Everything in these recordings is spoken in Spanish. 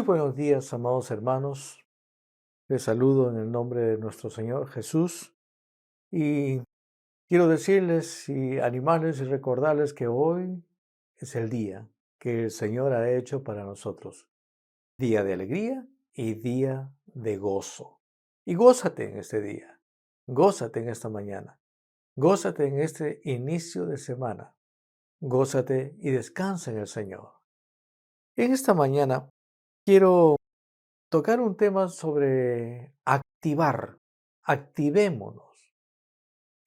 buenos días, amados hermanos. Les saludo en el nombre de nuestro Señor Jesús y quiero decirles y animarles y recordarles que hoy es el día que el Señor ha hecho para nosotros. Día de alegría y día de gozo. Y gózate en este día, gózate en esta mañana, gózate en este inicio de semana, gózate y descansa en el Señor. En esta mañana quiero tocar un tema sobre activar, activémonos.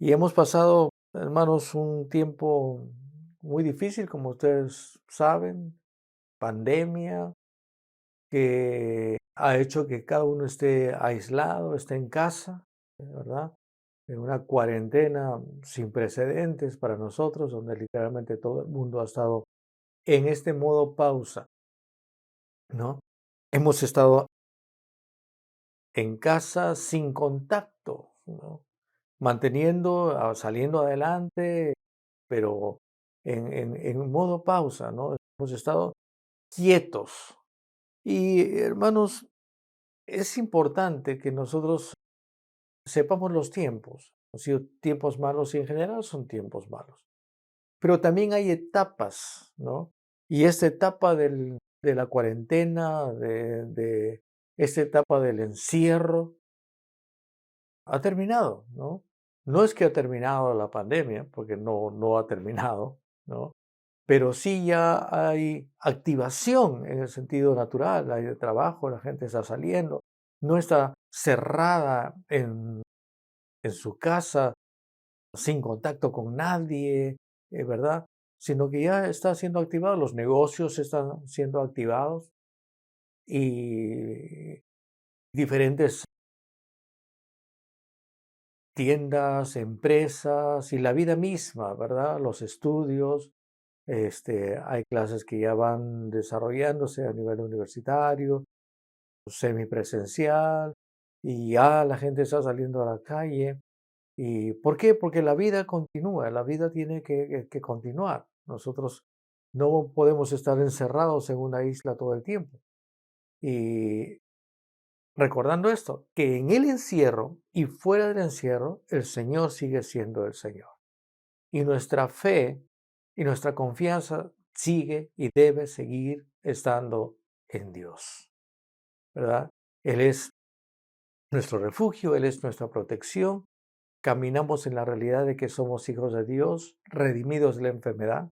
Y hemos pasado, hermanos, un tiempo muy difícil, como ustedes saben, pandemia, que ha hecho que cada uno esté aislado, esté en casa, ¿verdad? En una cuarentena sin precedentes para nosotros, donde literalmente todo el mundo ha estado en este modo pausa, ¿no? Hemos estado en casa sin contacto, ¿no? Saliendo adelante, pero en modo pausa, ¿no? Hemos estado quietos. Y hermanos, es importante que nosotros sepamos los tiempos. Han sido tiempos malos y en general son tiempos malos. Pero también hay etapas, ¿no? Y esta etapa de la cuarentena, de esta etapa del encierro, ha terminado, ¿no? No es que ha terminado la pandemia, porque no ha terminado, ¿no? Pero sí ya hay activación en el sentido natural, hay de trabajo, la gente está saliendo, no está cerrada en su casa sin contacto con nadie, ¿verdad? Sino que ya está siendo activado, los negocios están siendo activados y diferentes tiendas, empresas y la vida misma, ¿verdad? Los estudios, hay clases que ya van desarrollándose a nivel universitario, semipresencial, y ya la gente está saliendo a la calle. ¿Y por qué? Porque la vida continúa, la vida tiene que continuar. Nosotros no podemos estar encerrados en una isla todo el tiempo. Y recordando esto, que en el encierro y fuera del encierro, el Señor sigue siendo el Señor. Y nuestra fe y nuestra confianza sigue y debe seguir estando en Dios, ¿verdad? Él es nuestro refugio, Él es nuestra protección. Caminamos en la realidad de que somos hijos de Dios, redimidos de la enfermedad.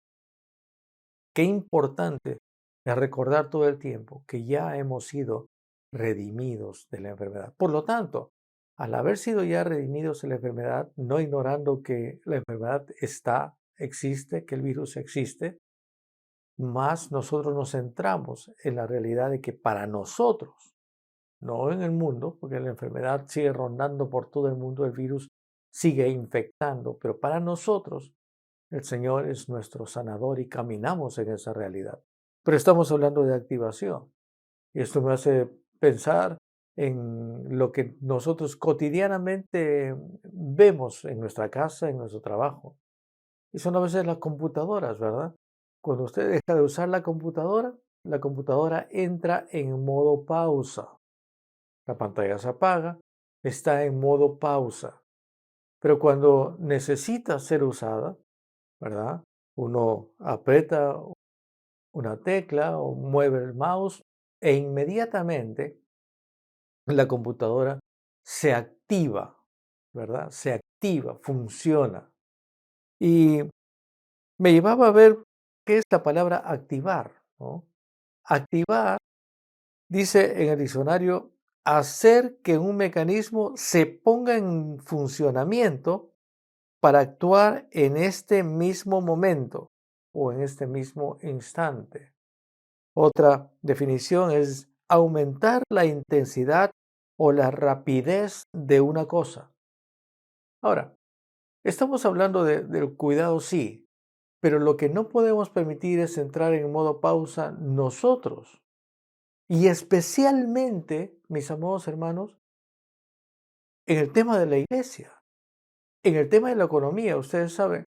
Qué importante es recordar todo el tiempo que ya hemos sido redimidos de la enfermedad. Por lo tanto, al haber sido ya redimidos de la enfermedad, no ignorando que la enfermedad existe, que el virus existe, más nosotros nos centramos en la realidad de que para nosotros, no en el mundo, porque la enfermedad sigue rondando por todo el mundo, el virus sigue infectando, pero para nosotros el Señor es nuestro sanador y caminamos en esa realidad. Pero estamos hablando de activación. Y esto me hace pensar en lo que nosotros cotidianamente vemos en nuestra casa, en nuestro trabajo. Y son a veces las computadoras, ¿verdad? Cuando usted deja de usar la computadora entra en modo pausa. La pantalla se apaga, está en modo pausa. Pero cuando necesita ser usada, ¿verdad? Uno aprieta una tecla o mueve el mouse e inmediatamente la computadora se activa, ¿verdad? Se activa, funciona. Y me llevaba a ver qué es la palabra activar, ¿no? Activar dice en el diccionario hacer que un mecanismo se ponga en funcionamiento para actuar en este mismo momento o en este mismo instante. Otra definición es aumentar la intensidad o la rapidez de una cosa. Ahora, estamos hablando del cuidado, sí, pero lo que no podemos permitir es entrar en modo pausa nosotros. Y especialmente, mis amados hermanos, en el tema de la iglesia, en el tema de la economía, ustedes saben,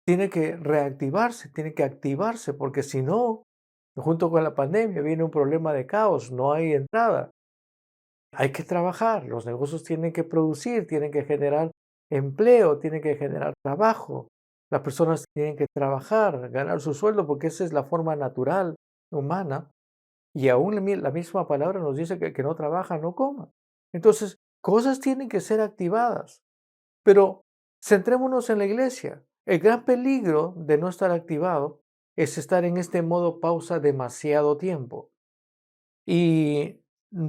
tiene que reactivarse, tiene que activarse, porque si no, Junto con la pandemia viene un problema de caos, no hay entrada. Hay que trabajar, los negocios tienen que producir, tienen que generar empleo, tienen que generar trabajo. Las personas tienen que trabajar, ganar su sueldo, porque esa es la forma natural, humana. Y aún la misma palabra nos dice que el que no trabaja no coma. Entonces, cosas tienen que ser activadas. Pero centrémonos en la iglesia. El gran peligro de no estar activado es estar en este modo pausa demasiado tiempo. Y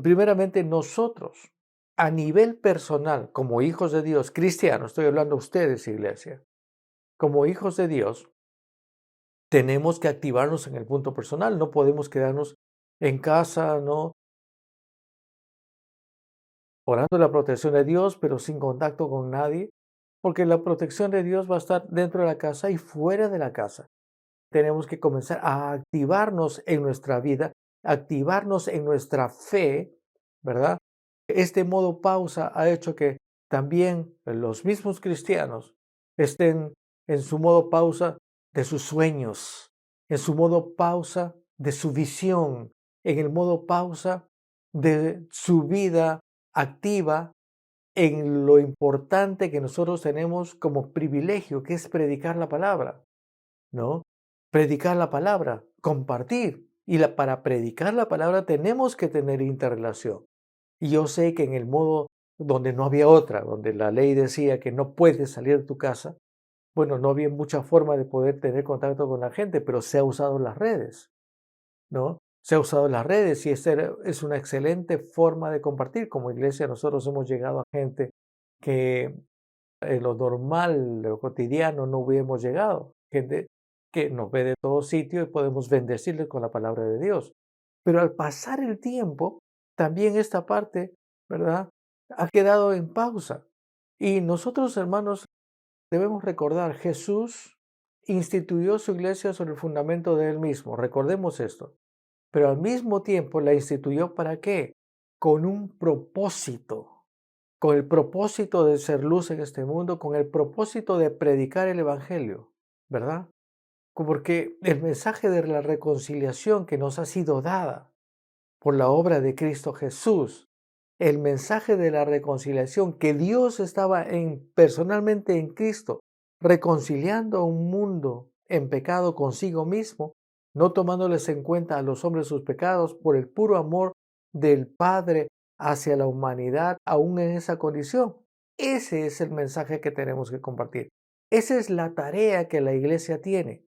primeramente nosotros, a nivel personal, como hijos de Dios, cristianos, estoy hablando a ustedes, iglesia, como hijos de Dios, tenemos que activarnos en el punto personal. No podemos quedarnos en casa, ¿no? Orando la protección de Dios, pero sin contacto con nadie, porque la protección de Dios va a estar dentro de la casa y fuera de la casa. Tenemos que comenzar a activarnos en nuestra vida, activarnos en nuestra fe, ¿verdad? Este modo pausa ha hecho que también los mismos cristianos estén en su modo pausa de sus sueños, en su modo pausa de su visión, en el modo pausa de su vida activa en lo importante que nosotros tenemos como privilegio, que es predicar la palabra, ¿no? Predicar la palabra, compartir. Y para predicar la palabra tenemos que tener interrelación. Y yo sé que en el modo donde no había otra, donde la ley decía que no puedes salir de tu casa, bueno, no había mucha forma de poder tener contacto con la gente, pero se ha usado las redes, ¿no? Se ha usado las redes y es una excelente forma de compartir. Como iglesia nosotros hemos llegado a gente que en lo normal, lo cotidiano, no hubiéramos llegado. Gente que nos ve de todo sitio y podemos bendecirles con la palabra de Dios. Pero al pasar el tiempo, también esta parte, ¿verdad? Ha quedado en pausa. Y nosotros, hermanos, debemos recordar, Jesús instituyó su iglesia sobre el fundamento de él mismo. Recordemos esto. Pero al mismo tiempo la instituyó ¿para qué? Con un propósito, con el propósito de ser luz en este mundo, con el propósito de predicar el Evangelio, ¿verdad? Porque el mensaje de la reconciliación que nos ha sido dada por la obra de Cristo Jesús, el mensaje de la reconciliación que Dios estaba personalmente en Cristo, reconciliando a un mundo en pecado consigo mismo, no tomándoles en cuenta a los hombres sus pecados por el puro amor del Padre hacia la humanidad, aún en esa condición. Ese es el mensaje que tenemos que compartir. Esa es la tarea que la iglesia tiene.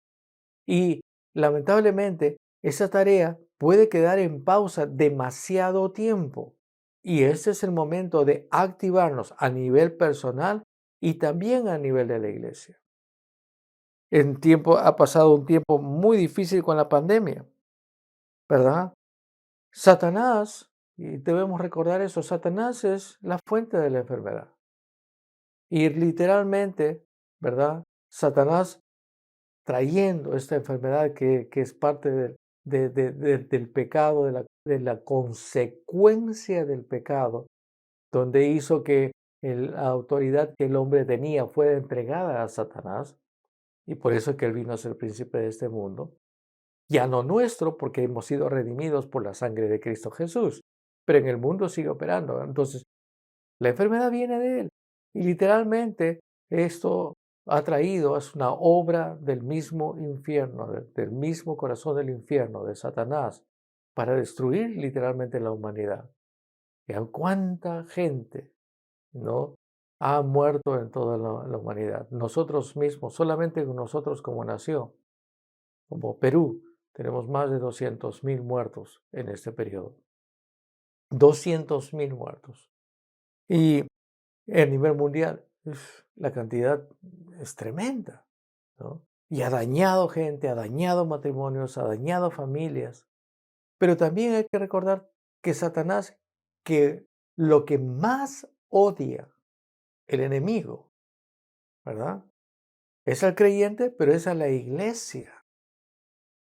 Y lamentablemente, esa tarea puede quedar en pausa demasiado tiempo. Y este es el momento de activarnos a nivel personal y también a nivel de la iglesia. Ha pasado un tiempo muy difícil con la pandemia, ¿verdad? Satanás, y debemos recordar eso, Satanás es la fuente de la enfermedad. Y literalmente, ¿verdad? Satanás trayendo esta enfermedad que es parte del pecado, de la consecuencia del pecado, donde hizo que la autoridad que el hombre tenía fuera entregada a Satanás, y por eso es que él vino a ser príncipe de este mundo, ya no nuestro, porque hemos sido redimidos por la sangre de Cristo Jesús, pero en el mundo sigue operando. Entonces, la enfermedad viene de él. Y literalmente esto es una obra del mismo infierno, del mismo corazón del infierno, de Satanás, para destruir literalmente la humanidad. Y a cuánta gente, ¿no? Ha muerto en toda la humanidad. Nosotros mismos, solamente nosotros como nación, como Perú, tenemos más de 200,000 muertos en este periodo. 200,000 muertos. Y a nivel mundial, la cantidad es tremenda, ¿no? Y ha dañado gente, ha dañado matrimonios, ha dañado familias. Pero también hay que recordar que Satanás, que lo que más odia el enemigo, ¿verdad? Es al creyente, pero es a la iglesia.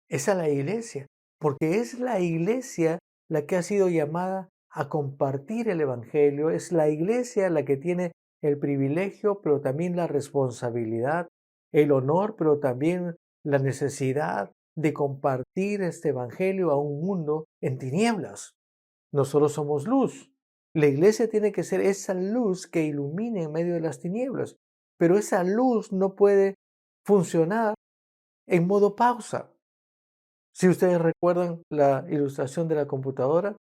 Es a la iglesia, porque es la iglesia la que ha sido llamada a compartir el evangelio, es la iglesia la que tiene el privilegio, pero también la responsabilidad, el honor, pero también la necesidad de compartir este evangelio a un mundo en tinieblas. Nosotros somos luz. La iglesia tiene que ser esa luz que ilumine en medio de las tinieblas, pero esa luz no puede funcionar en modo pausa. Si ustedes recuerdan la ilustración de la computadora,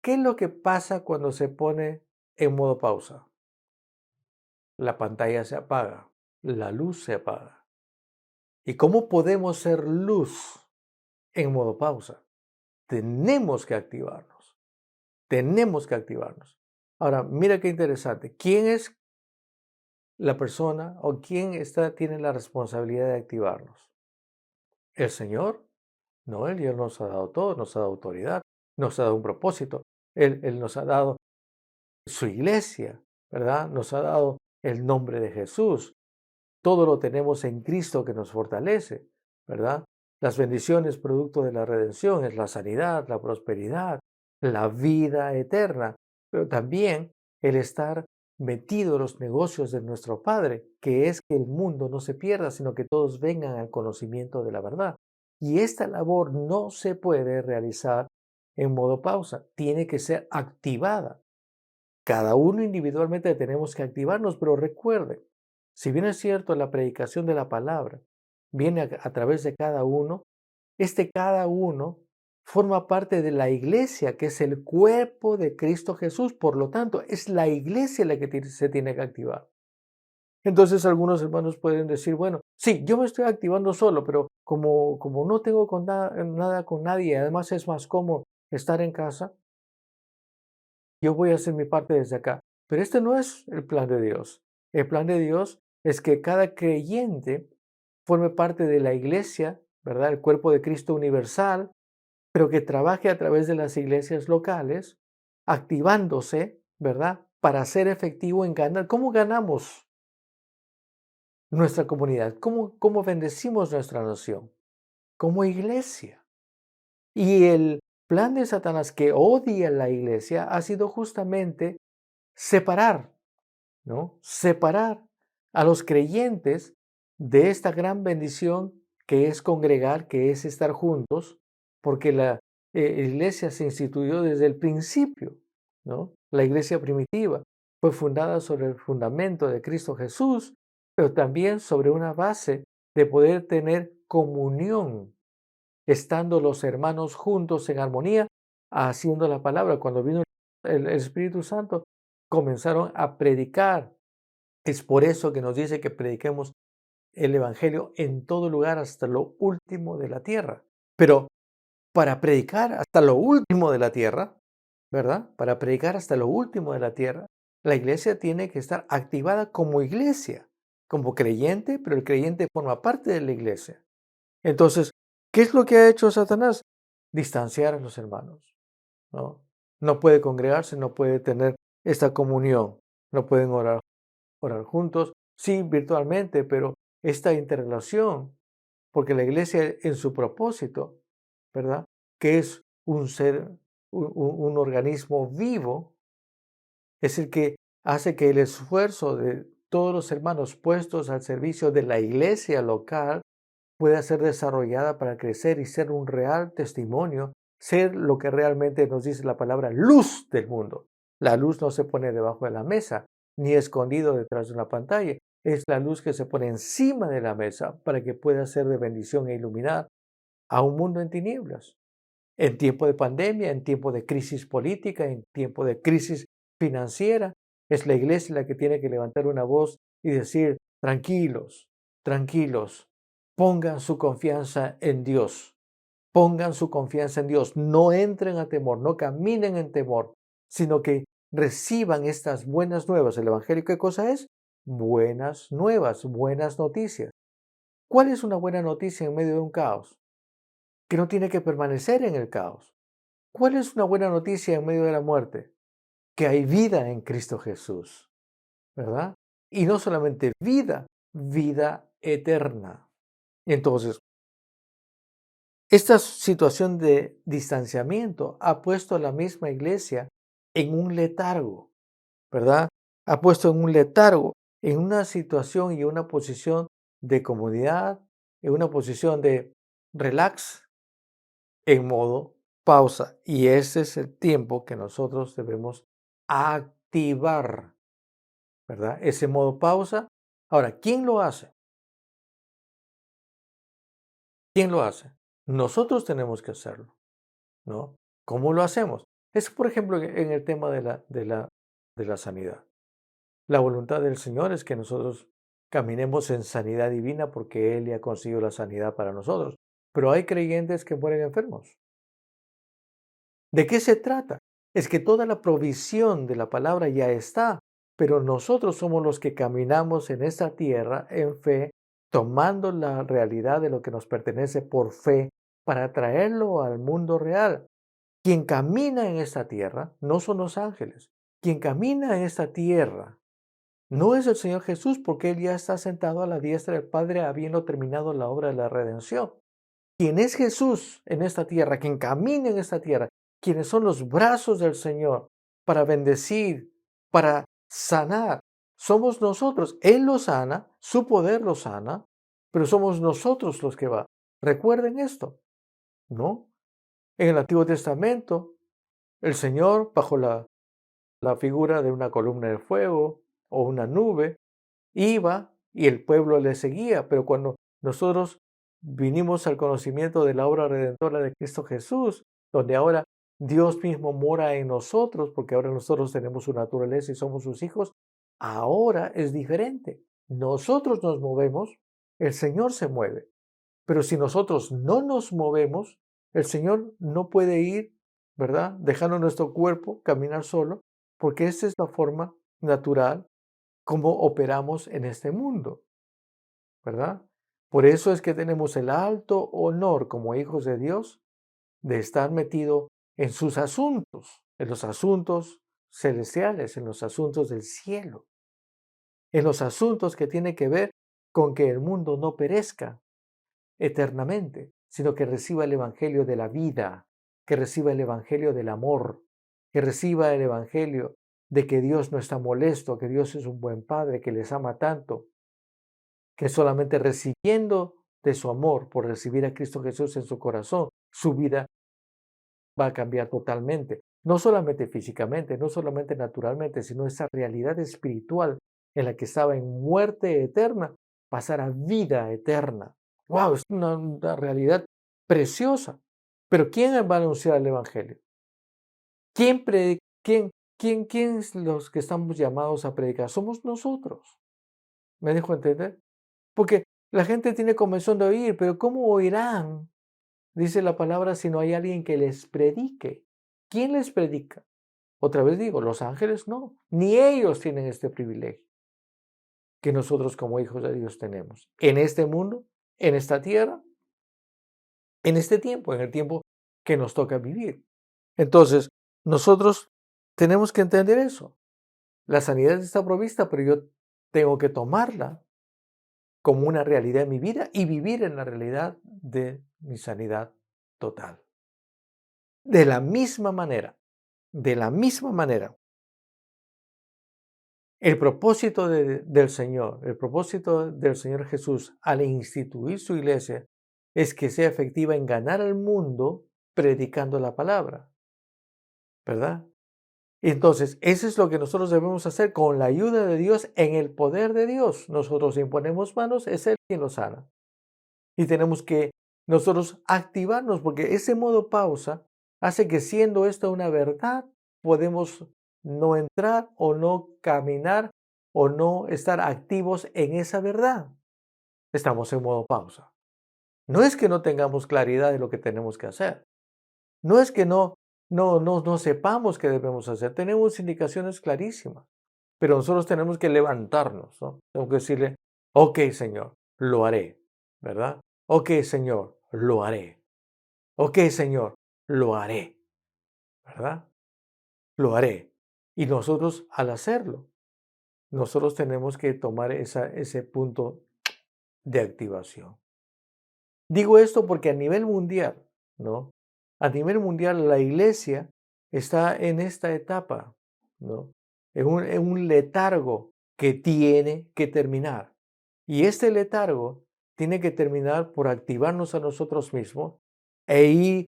¿qué es lo que pasa cuando se pone en modo pausa? La pantalla se apaga, la luz se apaga. ¿Y cómo podemos ser luz en modo pausa? Tenemos que activarnos. Tenemos que activarnos. Ahora, mira qué interesante. ¿Quién es la persona o quién tiene la responsabilidad de activarnos? ¿El Señor? No, Él nos ha dado todo, nos ha dado autoridad, nos ha dado un propósito. Él nos ha dado su iglesia, ¿verdad? Nos ha dado el nombre de Jesús. Todo lo tenemos en Cristo que nos fortalece, ¿verdad? Las bendiciones producto de la redención es la sanidad, la prosperidad, la vida eterna, pero también el estar metido en los negocios de nuestro Padre, que es que el mundo no se pierda, sino que todos vengan al conocimiento de la verdad. Y esta labor no se puede realizar en modo pausa, tiene que ser activada. Cada uno individualmente tenemos que activarnos, pero recuerden, si bien es cierto la predicación de la palabra viene a través de cada uno, cada uno forma parte de la iglesia, que es el cuerpo de Cristo Jesús. Por lo tanto, es la iglesia la que se tiene que activar. Entonces algunos hermanos pueden decir, bueno, sí, yo me estoy activando solo, pero como no tengo nada con nadie, además es más cómodo estar en casa, yo voy a hacer mi parte desde acá. Pero este no es el plan de Dios. El plan de Dios es que cada creyente forme parte de la iglesia, ¿verdad? El cuerpo de Cristo universal, pero que trabaje a través de las iglesias locales, activándose, ¿verdad? Para ser efectivo en ganar. ¿Cómo ganamos nuestra comunidad? ¿Cómo bendecimos nuestra nación? Como iglesia. Y el plan de Satanás, que odia la iglesia, ha sido justamente separar, ¿no? Separar a los creyentes de esta gran bendición que es congregar, que es estar juntos, porque la iglesia se instituyó desde el principio, ¿no? La iglesia primitiva fue fundada sobre el fundamento de Cristo Jesús, pero también sobre una base de poder tener comunión, estando los hermanos juntos en armonía, haciendo la palabra. Cuando vino el Espíritu Santo, comenzaron a predicar. Es por eso que nos dice que prediquemos el Evangelio en todo lugar hasta lo último de la tierra. Pero para predicar hasta lo último de la tierra, ¿verdad? Para predicar hasta lo último de la tierra, la iglesia tiene que estar activada como iglesia, como creyente, pero el creyente forma parte de la iglesia. Entonces, ¿qué es lo que ha hecho Satanás? Distanciar a los hermanos, ¿no? No puede congregarse, no puede tener esta comunión, no pueden orar juntos, sí, virtualmente, pero esta interrelación, porque la iglesia en su propósito, ¿verdad? Que es un ser, un organismo vivo, es el que hace que el esfuerzo de todos los hermanos puestos al servicio de la iglesia local pueda ser desarrollada para crecer y ser un real testimonio, ser lo que realmente nos dice la palabra luz del mundo. La luz no se pone debajo de la mesa, ni escondido detrás de una pantalla. Es la luz que se pone encima de la mesa para que pueda ser de bendición e iluminar a un mundo en tinieblas. En tiempo de pandemia, en tiempo de crisis política, en tiempo de crisis financiera, es la iglesia la que tiene que levantar una voz y decir, tranquilos, tranquilos, pongan su confianza en Dios, pongan su confianza en Dios, no entren a temor, no caminen en temor, sino que reciban estas buenas nuevas. ¿El Evangelio qué cosa es? Buenas nuevas, buenas noticias. ¿Cuál es una buena noticia en medio de un caos? Que no tiene que permanecer en el caos. ¿Cuál es una buena noticia en medio de la muerte? Que hay vida en Cristo Jesús, ¿verdad? Y no solamente vida, vida eterna. Entonces, esta situación de distanciamiento ha puesto a la misma iglesia en un letargo, ¿verdad? Ha puesto en un letargo, en una situación y una posición de comodidad, en una posición relax, en modo pausa. Y ese es el tiempo que nosotros debemos activar, ¿verdad? Ese modo pausa. Ahora, ¿quién lo hace? ¿Quién lo hace? Nosotros tenemos que hacerlo, ¿no? ¿Cómo lo hacemos? Es, por ejemplo, en el tema de la sanidad. La voluntad del Señor es que nosotros caminemos en sanidad divina porque Él ya consiguió la sanidad para nosotros. Pero hay creyentes que mueren enfermos. ¿De qué se trata? Es que toda la provisión de la palabra ya está, pero nosotros somos los que caminamos en esta tierra en fe, tomando la realidad de lo que nos pertenece por fe para traerlo al mundo real. Quien camina en esta tierra no son los ángeles. Quien camina en esta tierra no es el Señor Jesús, porque Él ya está sentado a la diestra del Padre habiendo terminado la obra de la redención. Quien es Jesús en esta tierra, quien camina en esta tierra, quienes son los brazos del Señor para bendecir, para sanar, somos nosotros. Él lo sana, su poder lo sana, pero somos nosotros los que va. Recuerden esto, ¿no? En el Antiguo Testamento, el Señor, bajo la figura de una columna de fuego o una nube, iba y el pueblo le seguía, pero cuando nosotros vinimos al conocimiento de la obra redentora de Cristo Jesús, donde ahora Dios mismo mora en nosotros, porque ahora nosotros tenemos su naturaleza y somos sus hijos, ahora es diferente. Nosotros nos movemos, el Señor se mueve, pero si nosotros no nos movemos, el Señor no puede ir, ¿verdad? Dejando nuestro cuerpo caminar solo, porque esta es la forma natural como operamos en este mundo, ¿verdad? Por eso es que tenemos el alto honor como hijos de Dios de estar metido en sus asuntos, en los asuntos celestiales, en los asuntos del cielo, en los asuntos que tienen que ver con que el mundo no perezca eternamente, sino que reciba el evangelio de la vida, que reciba el evangelio del amor, que reciba el evangelio de que Dios no está molesto, que Dios es un buen padre, que les ama tanto, que solamente recibiendo de su amor por recibir a Cristo Jesús en su corazón, su vida va a cambiar totalmente. No solamente físicamente, no solamente naturalmente, sino esa realidad espiritual en la que estaba en muerte eterna, pasar a vida eterna. ¡Wow! Es una realidad preciosa. Pero ¿quién va a anunciar el Evangelio? ¿Quién, quién es los que estamos llamados a predicar? Somos nosotros. ¿Me dejo entender? Porque la gente tiene comezón de oír, pero ¿cómo oirán? Dice la palabra si no hay alguien que les predique. ¿Quién les predica? Otra vez digo, los ángeles no, ni ellos tienen este privilegio que nosotros como hijos de Dios tenemos. En este mundo, en esta tierra, en este tiempo, en el tiempo que nos toca vivir. Entonces, nosotros tenemos que entender eso. La sanidad está provista, pero yo tengo que tomarla como una realidad en mi vida y vivir en la realidad de mi sanidad total. De la misma manera, el propósito el propósito del Señor Jesús al instituir su iglesia es que sea efectiva en ganar al mundo predicando la palabra, ¿verdad? Entonces, eso es lo que nosotros debemos hacer con la ayuda de Dios en el poder de Dios. Nosotros imponemos manos, es Él quien lo sana. Y tenemos que nosotros activarnos porque ese modo pausa hace que siendo esto una verdad, podemos no entrar o no caminar o no estar activos en esa verdad. Estamos en modo pausa. No es que no tengamos claridad de lo que tenemos que hacer. No es que no sepamos qué debemos hacer. Tenemos indicaciones clarísimas. Pero nosotros tenemos que levantarnos, ¿no? Tenemos que decirle, ok, Señor, lo haré, ¿verdad? Ok, Señor, lo haré. Ok, Señor, lo haré, ¿verdad? Lo haré. Y nosotros al hacerlo, nosotros tenemos que tomar ese punto de activación. Digo esto porque a nivel mundial, ¿no? A nivel mundial la iglesia está en esta etapa, ¿no? En un letargo que tiene que terminar. Y este letargo tiene que terminar por activarnos a nosotros mismos e ir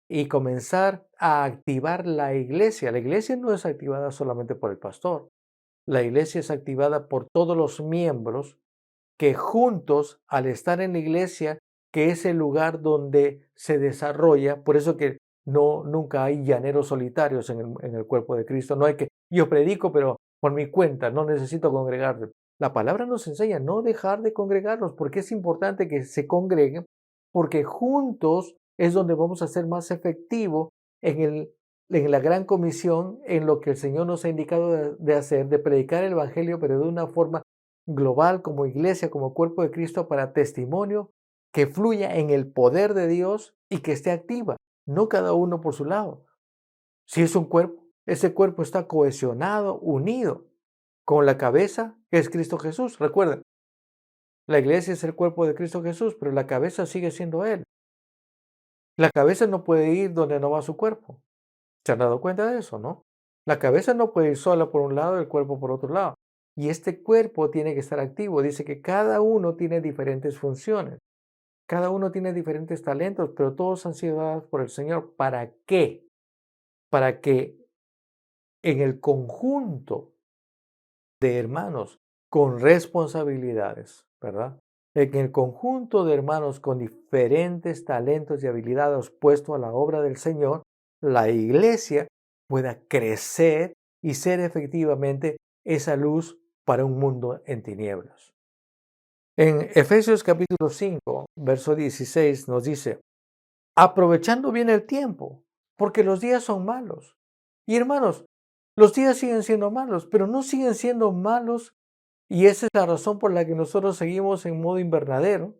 y comenzar a activar la iglesia. La iglesia no es activada solamente por el pastor. La iglesia es activada por todos los miembros que juntos, al estar en la iglesia, que es el lugar donde se desarrolla, por eso que nunca hay llaneros solitarios en el cuerpo de Cristo. No hay que, yo predico, pero por mi cuenta, no necesito congregarme. La palabra nos enseña no dejar de congregarnos, porque es importante que se congreguen, porque juntos es donde vamos a ser más efectivos en la gran comisión, en lo que el Señor nos ha indicado de hacer, de predicar el Evangelio, pero de una forma global, como iglesia, como cuerpo de Cristo, para testimonio que fluya en el poder de Dios y que esté activa, no cada uno por su lado. Si es un cuerpo, ese cuerpo está cohesionado, unido con la cabeza, que es Cristo Jesús. Recuerden, la iglesia es el cuerpo de Cristo Jesús, pero la cabeza sigue siendo Él. La cabeza no puede ir donde no va su cuerpo. ¿Se han dado cuenta de eso, no? La cabeza no puede ir sola por un lado y el cuerpo por otro lado. Y este cuerpo tiene que estar activo. Dice que cada uno tiene diferentes funciones. Cada uno tiene diferentes talentos, pero todos han sido dados por el Señor. ¿Para qué? Para que en el conjunto de hermanos con responsabilidades, ¿verdad? En el conjunto de hermanos con diferentes talentos y habilidades puestos a la obra del Señor, la iglesia pueda crecer y ser efectivamente esa luz para un mundo en tinieblas. En Efesios capítulo 5, verso 16 nos dice, aprovechando bien el tiempo, porque los días son malos. Y hermanos, los días siguen siendo malos, pero no siguen siendo malos, y esa es la razón por la que nosotros seguimos en modo invernadero,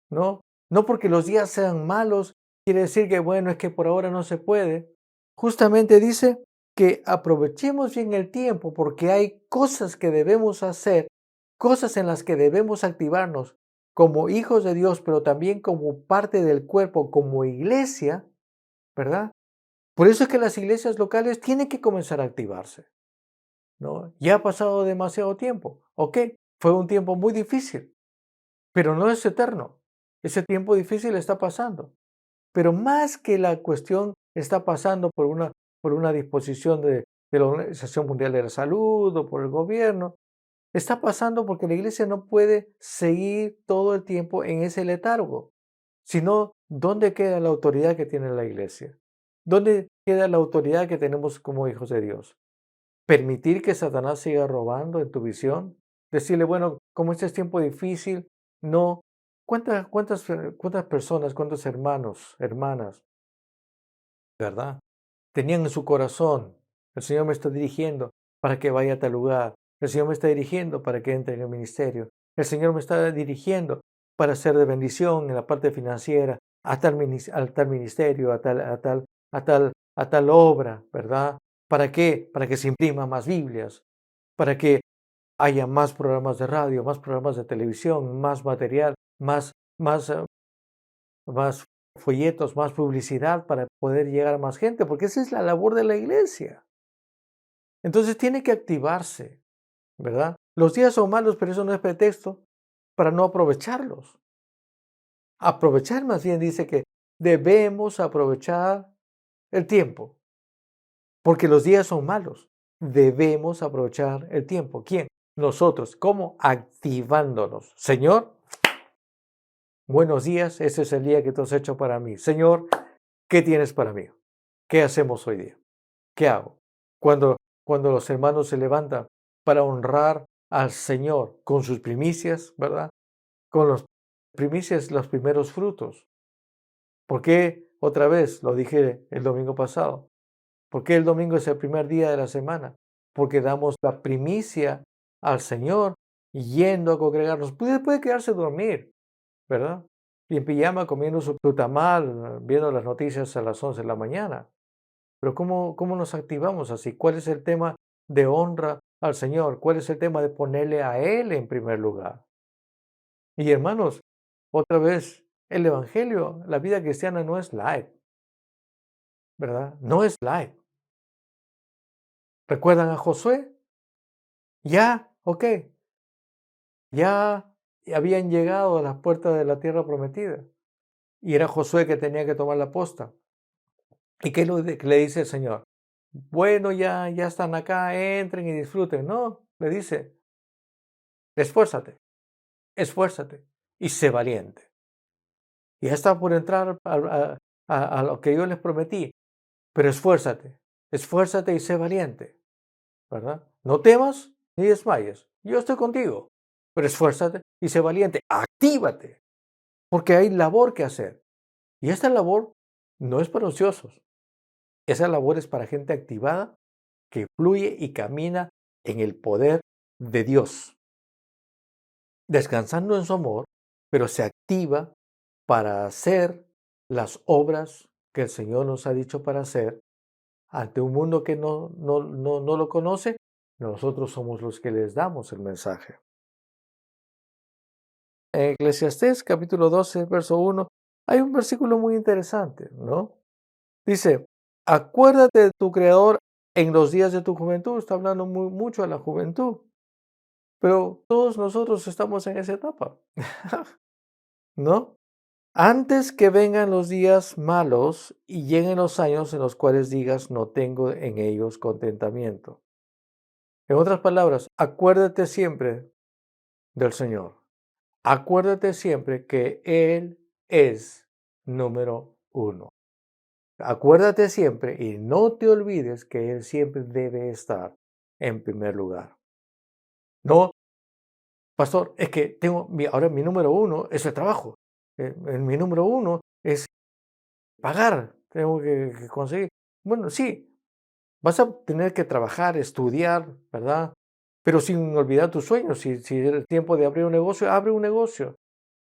¿no? No porque los días sean malos, quiere decir que, bueno, es que por ahora no se puede. Justamente dice que aprovechemos bien el tiempo porque hay cosas que debemos hacer, cosas en las que debemos activarnos como hijos de Dios, pero también como parte del cuerpo, como iglesia, ¿verdad? Por eso es que las iglesias locales tienen que comenzar a activarse, ¿no? Ya ha pasado demasiado tiempo, ¿ok? Fue un tiempo muy difícil, pero no es eterno. Ese tiempo difícil está pasando. Pero más que la cuestión está pasando por una disposición de la Organización Mundial de la Salud o por el gobierno, está pasando porque la iglesia no puede seguir todo el tiempo en ese letargo, sino ¿dónde queda la autoridad que tiene la iglesia? ¿Dónde queda la autoridad que tenemos como hijos de Dios? ¿Permitir que Satanás siga robando en tu visión? Decirle, bueno, como este es tiempo difícil, no. ¿Cuántas personas, cuántos hermanos, hermanas, verdad? Tenían en su corazón, el Señor me está dirigiendo para que vaya a tal lugar. El Señor me está dirigiendo para que entre en el ministerio. El Señor me está dirigiendo para ser de bendición en la parte financiera, a tal ministerio, a tal obra, ¿verdad? ¿Para qué? Para que se impriman más Biblias, para que haya más programas de radio, más programas de televisión, más material, más folletos, más publicidad para poder llegar a más gente, porque esa es la labor de la iglesia. Entonces tiene que activarse, ¿verdad? Los días son malos, pero eso no es pretexto para no aprovecharlos. Aprovechar más bien dice que debemos aprovechar el tiempo, porque los días son malos. Debemos aprovechar el tiempo. ¿Quién? Nosotros. ¿Cómo? Activándonos. Señor, buenos días, este es el día que tú has hecho para mí. Señor, ¿qué tienes para mí? ¿Qué hacemos hoy día? ¿Qué hago? Cuando los hermanos se levantan para honrar al Señor con sus primicias, ¿verdad? Con las primicias, los primeros frutos. ¿Por qué? Otra vez, lo dije el domingo pasado. ¿Por qué el domingo es el primer día de la semana? Porque damos la primicia al Señor yendo a congregarnos. Puede quedarse a dormir, ¿verdad? Y en pijama comiendo su tamal, viendo las noticias a las 11 de la mañana. Pero ¿cómo nos activamos así? ¿Cuál es el tema de honra al Señor? ¿Cuál es el tema de ponerle a Él en primer lugar? Y hermanos, otra vez, el Evangelio, la vida cristiana no es light, ¿verdad? No es light. ¿Recuerdan a Josué? Ya, ok, ya habían llegado a las puertas de la tierra prometida. Y era Josué que tenía que tomar la posta. ¿Y qué le dice el Señor? Bueno, ya están acá, entren y disfruten. No, le dice, esfuérzate, esfuérzate y sé valiente. Y ya está por entrar a lo que yo les prometí, pero esfuérzate, esfuérzate y sé valiente, ¿verdad? No temas ni desmayes, yo estoy contigo, pero esfuérzate y sé valiente, actívate, porque hay labor que hacer. Y esta labor no es para ociosos, esa labor es para gente activada que fluye y camina en el poder de Dios, descansando en su amor, pero se activa para hacer las obras que el Señor nos ha dicho para hacer ante un mundo que no lo conoce. Nosotros somos los que les damos el mensaje. En Eclesiastés capítulo 12, verso 1, hay un versículo muy interesante, ¿no? Dice, acuérdate de tu Creador en los días de tu juventud. Está hablando mucho de la juventud, pero todos nosotros estamos en esa etapa, ¿no? Antes que vengan los días malos y lleguen los años en los cuales digas, no tengo en ellos contentamiento. En otras palabras, acuérdate siempre del Señor. Acuérdate siempre que Él es número uno. Acuérdate siempre y no te olvides que Él siempre debe estar en primer lugar. No, pastor, es que ahora mi número uno es el trabajo. Mi número uno es pagar, tengo que conseguir. Bueno, sí, vas a tener que trabajar, estudiar, ¿verdad? Pero sin olvidar tus sueños. Si es el tiempo de abrir un negocio, abre un negocio.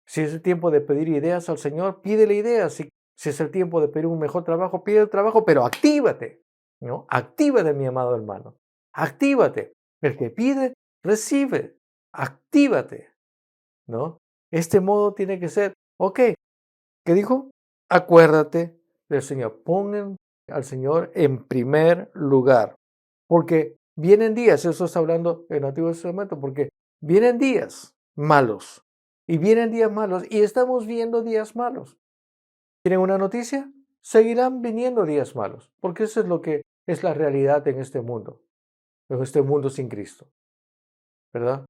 Si es el tiempo de pedir ideas al Señor, pídele ideas. Si es el tiempo de pedir un mejor trabajo, pide el trabajo, pero actívate, ¿no? Actívate, mi amado hermano. Actívate. El que pide, recibe. Actívate, ¿no? Este modo tiene que ser, ok, ¿qué dijo? Acuérdate del Señor. Pongan al Señor en primer lugar. Porque vienen días, eso está hablando en el Antiguo Testamento, porque vienen días malos. Y vienen días malos y estamos viendo días malos. ¿Quieren una noticia? Seguirán viniendo días malos, porque eso es lo que es la realidad en este mundo sin Cristo, ¿verdad?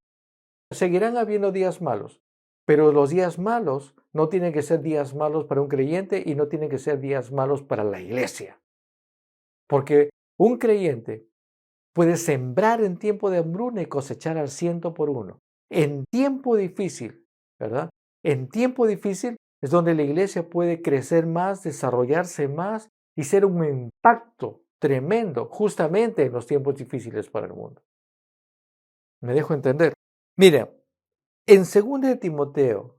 Seguirán habiendo días malos, pero los días malos no tienen que ser días malos para un creyente y no tienen que ser días malos para la iglesia. Porque un creyente puede sembrar en tiempo de hambruna y cosechar al 100 por 1. En tiempo difícil, ¿verdad? En tiempo difícil es donde la iglesia puede crecer más, desarrollarse más y ser un impacto tremendo justamente en los tiempos difíciles para el mundo. ¿Me dejo entender? Mira, en 2 de Timoteo,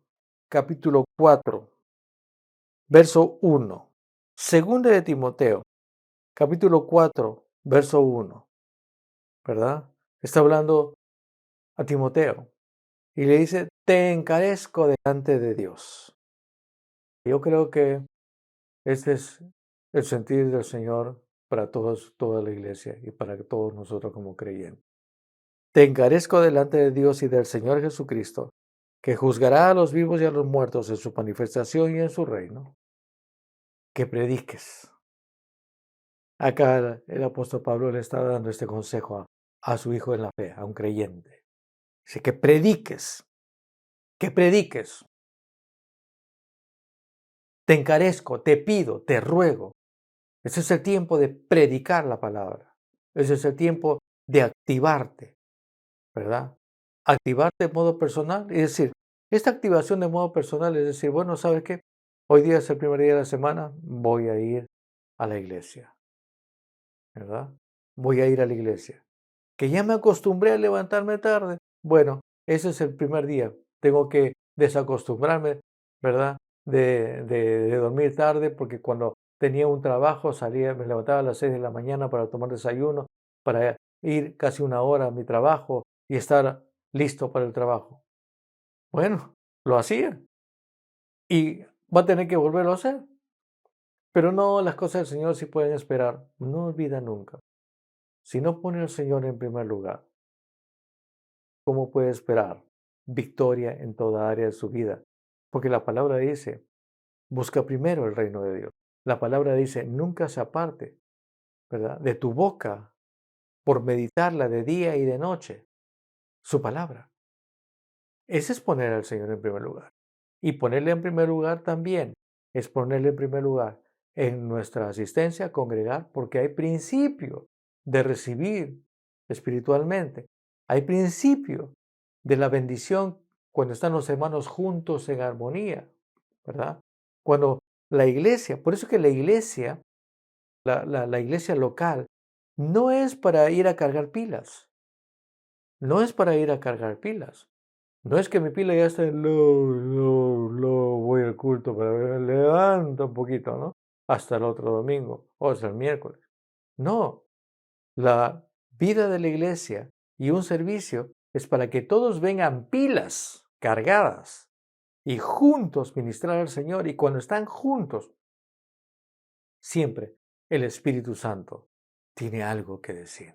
capítulo 4, verso 1. 2 de Timoteo, capítulo 4, verso 1, ¿verdad? Está hablando a Timoteo y le dice, te encarezco delante de Dios. Yo creo que este es el sentir del Señor para toda la iglesia y para todos nosotros como creyentes. Te encarezco delante de Dios y del Señor Jesucristo, que juzgará a los vivos y a los muertos en su manifestación y en su reino, que prediques. Acá el apóstol Pablo le está dando este consejo a su hijo en la fe, a un creyente. Dice que prediques, que prediques. Te encarezco, te pido, te ruego. Ese es el tiempo de predicar la palabra. Ese es el tiempo de activarte, ¿verdad? Activarte de modo personal. Es decir, esta activación de modo personal es decir, bueno, ¿sabes qué? Hoy día es el primer día de la semana, voy a ir a la iglesia, ¿verdad? Voy a ir a la iglesia. Que ya me acostumbré a levantarme tarde. Bueno, ese es el primer día. Tengo que desacostumbrarme, ¿verdad? De dormir tarde, porque cuando tenía un trabajo me levantaba a las 6 de la mañana para tomar desayuno, para ir casi una hora a mi trabajo y estar listo para el trabajo. Bueno, lo hacía y va a tener que volverlo a hacer. Pero no, las cosas del Señor sí pueden esperar. No olvida nunca. Si no pone al Señor en primer lugar, ¿cómo puede esperar victoria en toda área de su vida. Porque la palabra dice, busca primero el reino de Dios. La palabra dice, nunca se aparte, ¿verdad?, de tu boca por meditarla de día y de noche, su palabra. Ese es poner al Señor en primer lugar. Y ponerle en primer lugar también es ponerle en primer lugar en nuestra asistencia a congregar, porque hay principio de recibir espiritualmente. Hay principio de la bendición cuando están los hermanos juntos en armonía, ¿verdad? Cuando la iglesia, por eso que la iglesia, la iglesia local, no es para ir a cargar pilas, no es para ir a cargar pilas. No es que mi pila ya esté, voy al culto, pero me levanta un poquito, ¿no? Hasta el otro domingo o hasta el miércoles. No, la vida de la iglesia y un servicio es para que todos vengan pilas cargadas y juntos ministrar al Señor. Y cuando están juntos, siempre el Espíritu Santo tiene algo que decir.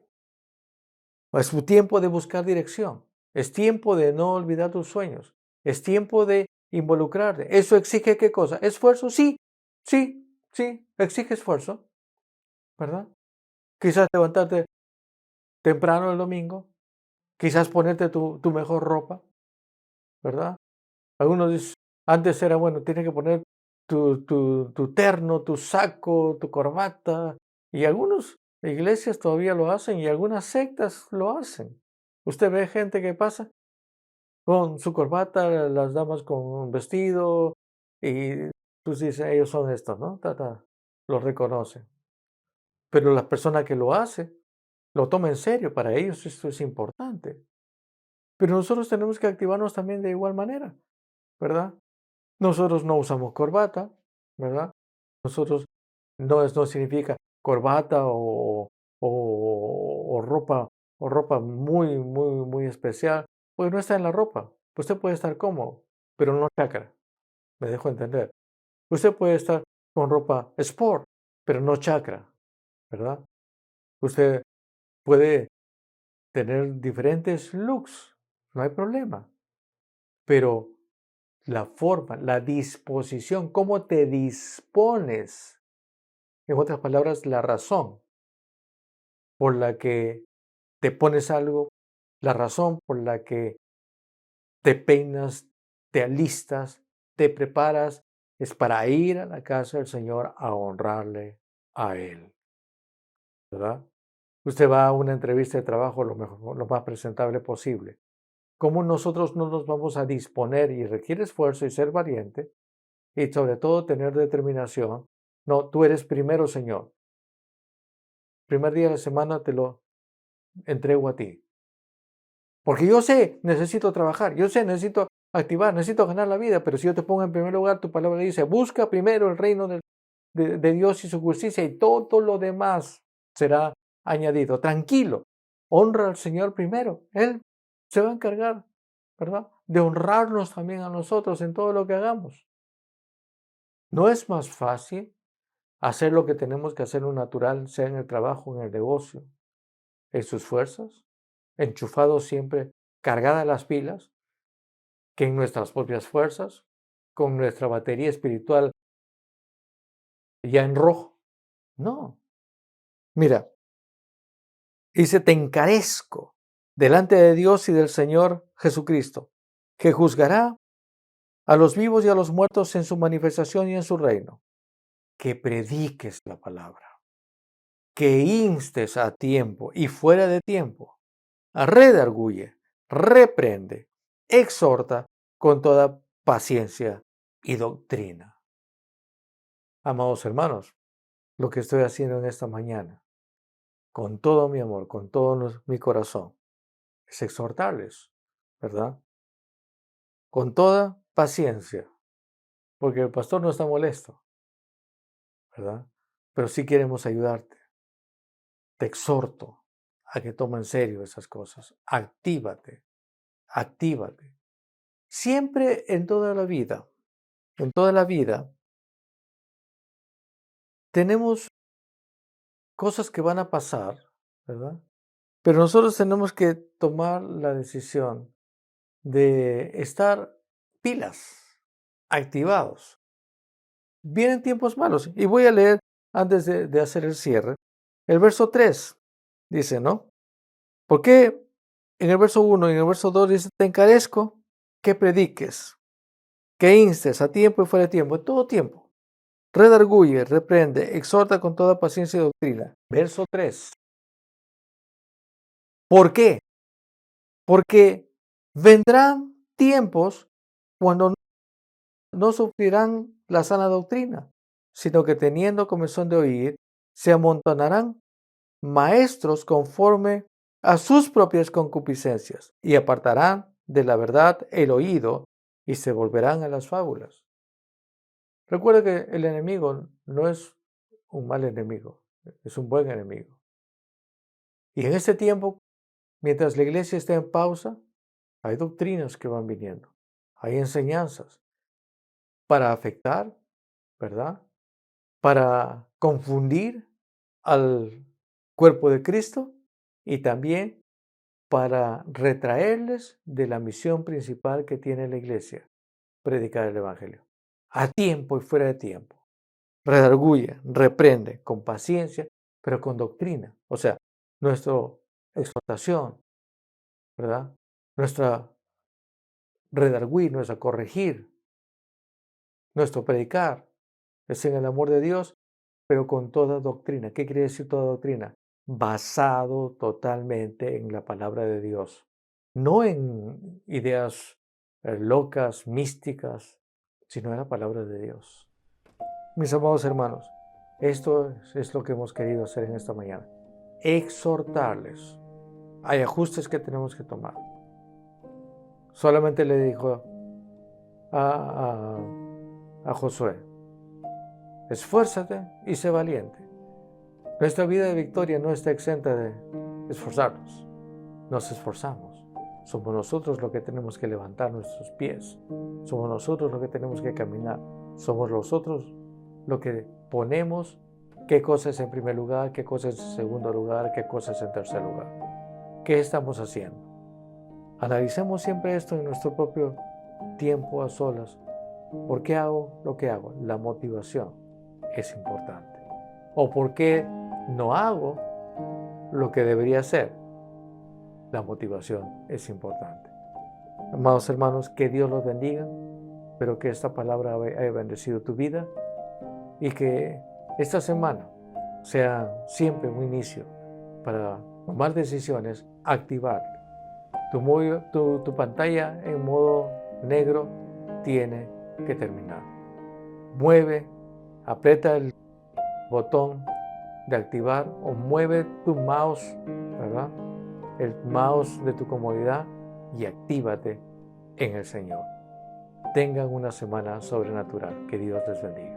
Es su tiempo de buscar dirección. Es tiempo de no olvidar tus sueños. Es tiempo de involucrarte. ¿Eso exige qué cosa? ¿Esfuerzo? Sí, sí, exige esfuerzo, ¿verdad? Quizás levantarte temprano el domingo, quizás ponerte tu mejor ropa, ¿verdad? Algunos dicen, antes era, bueno, tienes que poner tu terno, tu saco, tu corbata, y algunas iglesias todavía lo hacen y algunas sectas lo hacen. Usted ve gente que pasa con su corbata, las damas con un vestido, y tú dices, ellos son estos, ¿no? Los reconocen. Pero la persona que lo hace, lo toma en serio, para ellos esto es importante. Pero nosotros tenemos que activarnos también de igual manera, ¿verdad? Nosotros no usamos corbata, ¿verdad? Nosotros no significa corbata o ropa muy especial, pues no está en la ropa. Usted puede estar cómodo, pero no chacra, me dejo entender. Usted puede estar con ropa sport, pero no chacra, ¿verdad? Usted puede tener diferentes looks, no hay problema, pero la forma, la disposición, cómo te dispones, en otras palabras, la razón por la que te pones algo, la razón por la que te peinas, te alistas, te preparas, es para ir a la casa del Señor a honrarle a Él, ¿verdad? Usted va a una entrevista de trabajo lo más presentable posible. ¿Cómo nosotros no nos vamos a disponer? Y requiere esfuerzo y ser valiente y sobre todo tener determinación. No, tú eres primero, Señor. Primer día de la semana te lo entrego a ti. Porque yo sé, necesito trabajar, yo sé, necesito activar, necesito ganar la vida, pero si yo te pongo en primer lugar, tu palabra dice, busca primero el reino de Dios y su justicia y todo lo demás será añadido. Tranquilo, honra al Señor primero. Él se va a encargar, ¿verdad?, de honrarnos también a nosotros en todo lo que hagamos. ¿No es más fácil hacer lo que tenemos que hacer lo natural, sea en el trabajo, en el negocio, en sus fuerzas, enchufados siempre, cargadas las pilas, que en nuestras propias fuerzas, con nuestra batería espiritual ya en rojo? No. Mira, dice, te encarezco delante de Dios y del Señor Jesucristo, que juzgará a los vivos y a los muertos en su manifestación y en su reino, que prediques la palabra, que instes a tiempo y fuera de tiempo, redarguye, reprende, exhorta con toda paciencia y doctrina. Amados hermanos, lo que estoy haciendo en esta mañana, con todo mi amor, con todo mi corazón, es exhortarles, ¿verdad? Con toda paciencia, porque el pastor no está molesto, ¿verdad? Pero sí queremos ayudarte. Te exhorto a que tome en serio esas cosas. Actívate, actívate. Siempre en toda la vida, tenemos cosas que van a pasar, ¿verdad? Pero nosotros tenemos que tomar la decisión de estar pilas, activados. Vienen tiempos malos. Y voy a leer, antes de hacer el cierre, el verso 3. Dice, ¿no? Porque en el verso 1 y en el verso 2 dice, te encarezco que prediques, que instes a tiempo y fuera de tiempo, en todo tiempo. Redarguye, reprende, exhorta con toda paciencia y doctrina. Verso 3. ¿Por qué? Porque vendrán tiempos cuando no sufrirán la sana doctrina, sino que teniendo comezón de oír, se amontonarán maestros conforme a sus propias concupiscencias, y apartarán de la verdad el oído, y se volverán a las fábulas. Recuerda que el enemigo no es un mal enemigo, es un buen enemigo. Y en este tiempo, mientras la iglesia está en pausa, hay doctrinas que van viniendo, hay enseñanzas para afectar, ¿verdad? Para confundir al cuerpo de Cristo y también para retraerles de la misión principal que tiene la iglesia, predicar el Evangelio, a tiempo y fuera de tiempo. Redarguye, reprende con paciencia, pero con doctrina. O sea, nuestra exhortación, ¿verdad? Nuestra redarguir, nuestra corregir, nuestro predicar es en el amor de Dios, pero con toda doctrina. ¿Qué quiere decir toda doctrina? Basado totalmente en la palabra de Dios, no en ideas locas, místicas, sino en la palabra de Dios. Mis amados hermanos, esto es lo que hemos querido hacer en esta mañana. Exhortarles. Hay ajustes que tenemos que tomar. Solamente le dijo a Josué, esfuérzate y sé valiente. Nuestra vida de victoria no está exenta de esforzarnos. Nos esforzamos. Somos nosotros los que tenemos que levantar nuestros pies. Somos nosotros los que tenemos que caminar. Somos nosotros los que ponemos qué cosas en primer lugar, qué cosas en segundo lugar, qué cosas en tercer lugar. ¿Qué estamos haciendo? Analicemos siempre esto en nuestro propio tiempo a solas. ¿Por qué hago lo que hago? La motivación es importante. ¿O por qué no hago lo que debería hacer? La motivación es importante. Amados hermanos, que Dios los bendiga. Espero que esta palabra haya bendecido tu vida y que esta semana sea siempre un inicio para tomar decisiones, activar. Tu pantalla en modo negro tiene que terminar. Mueve, aprieta el botón de activar o mueve tu mouse, ¿verdad? El mouse de tu comodidad y actívate en el Señor. Tengan una semana sobrenatural. Que Dios les bendiga.